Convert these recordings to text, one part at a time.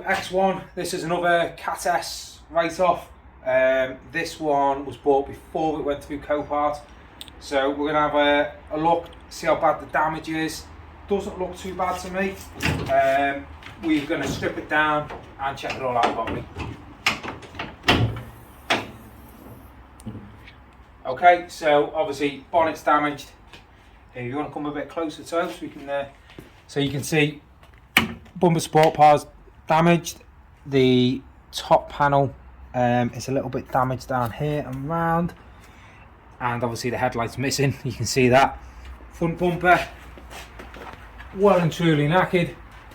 X1, this is another Cat S write-off. This one was bought before it went through Copart. So we're going to have a look, see how bad the damage is. Doesn't look too bad to me. We're going to strip it down and check it all out properly. Okay, so obviously bonnet's damaged. If you want to come a bit closer to us, we can. So you can see bumper support par's damaged. The top panel is a little bit damaged down here and round, and obviously the headlight's missing. You can see that. Front bumper well and truly knackered,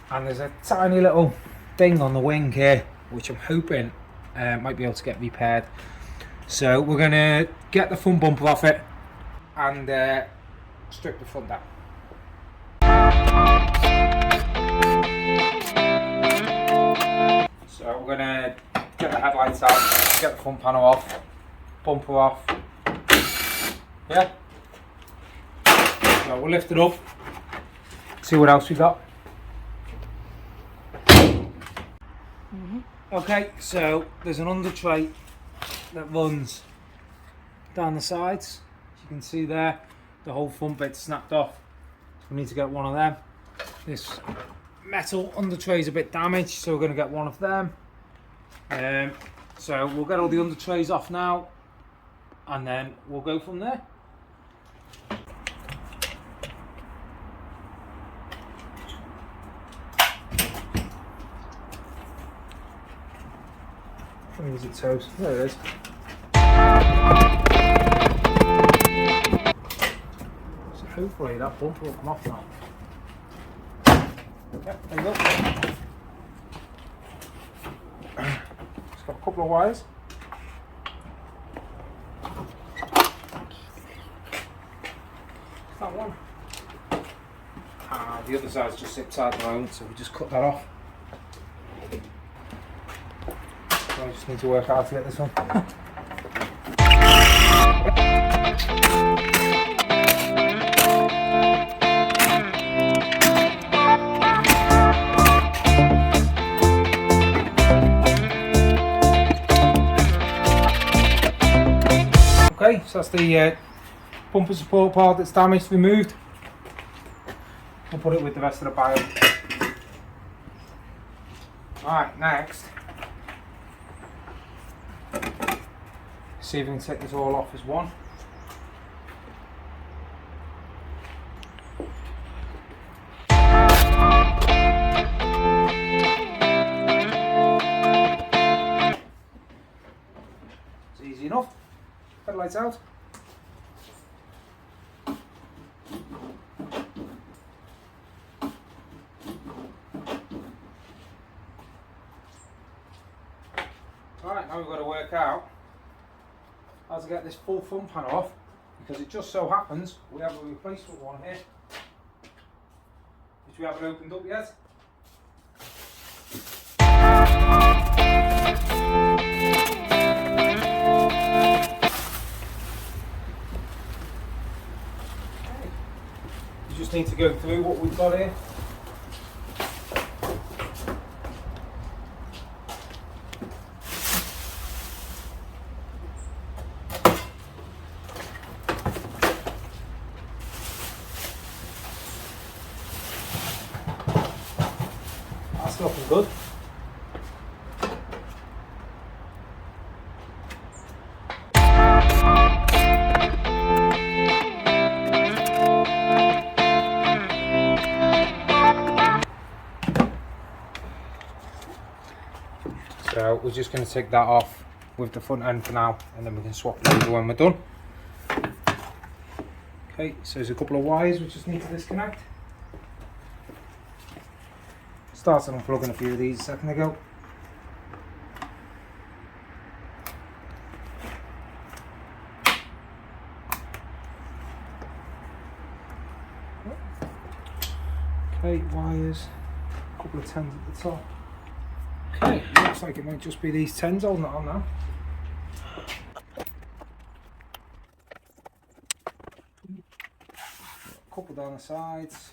and there's a tiny little ding on the wing here, which I'm hoping might be able to get repaired. So we're going to get the front bumper off it and strip the front down. So we're going to get the headlights out, get the front panel off, bumper off. Yeah. So we'll lift it up, see what else we got. Okay, so there's an under tray that runs down the sides. As you can see there, the whole front bit's snapped off. So we need to get one of them. This metal under tray is a bit damaged, so we're going to get one of them. So we'll get all the under trays off now, and then we'll go from there. Where is it, toes? There it is. So hopefully that bumper will come off now. Yeah, there you go. It's got a couple of wires. That one. The other side's just zipped out at the moment, so we just cut that off. I just need to work out how to get this one. Okay, so that's the bumper support part that's damaged, removed. We'll put it with the rest of the bio. Alright, next. See if we can take this all off as one. It's easy enough. Headlights out. Alright, now we've got to work out how to get this full front panel off, because it just so happens we have a replacement one here which we haven't opened up yet. Okay. You just need to go through what we've got here. That's looking good. So we're just going to take that off with the front end for now, and then we can swap it over when we're done. Okay, so there's a couple of wires we just need to disconnect. Started unplugging a few of these a second ago. Okay, wires, a couple of 10s at the top. Okay, looks like it might just be these 10s holding it on now. A couple down the sides.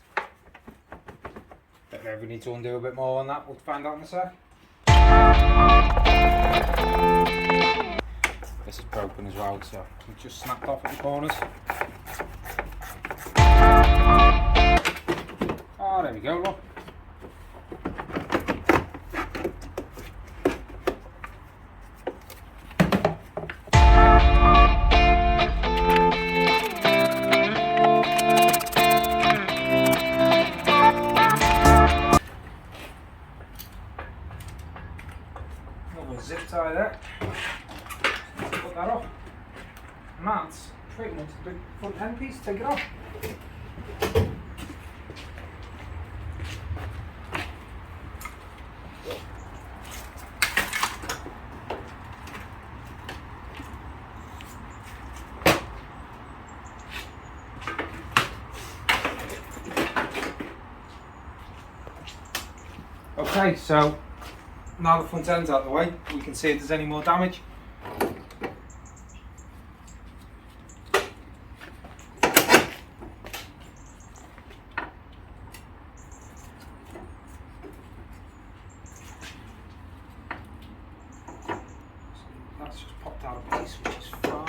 Don't know if we need to undo a bit more on that, we'll find out in a sec. This is broken as well, so it just snapped off at the corners. Oh, there we go, look. Another zip tie there. Put that off. And that's pretty much the front end piece. Take it off. Okay, so now the front end's out of the way, we can see if there's any more damage. That's just popped out of place, which is fine.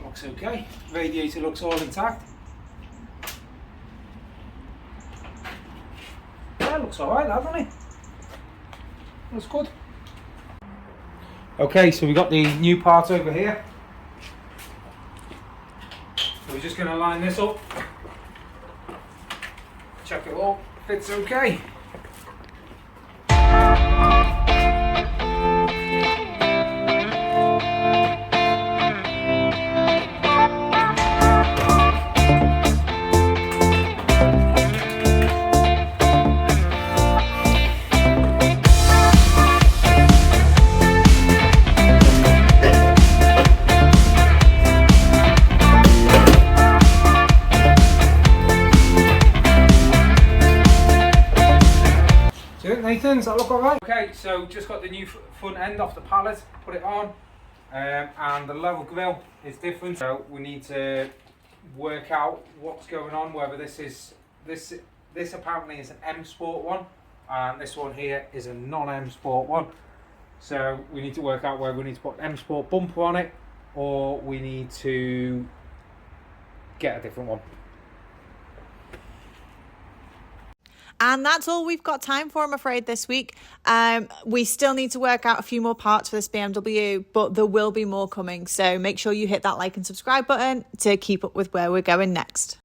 Looks okay. Radiator looks all intact. Yeah, looks alright, doesn't it? Looks good. Okay, so we got the new part over here. So we're just going to line this up. Check it all fits okay. Nathan, does that look alright? Okay, so just got the new front end off the pallet, put it on, and the level grille is different. So we need to work out what's going on, whether this apparently is an M Sport one, and this one here is a non-M Sport one. So we need to work out whether we need to put an M Sport bumper on it, or we need to get a different one. And that's all we've got time for, I'm afraid, this week. We still need to work out a few more parts for this BMW, but there will be more coming. So make sure you hit that like and subscribe button to keep up with where we're going next.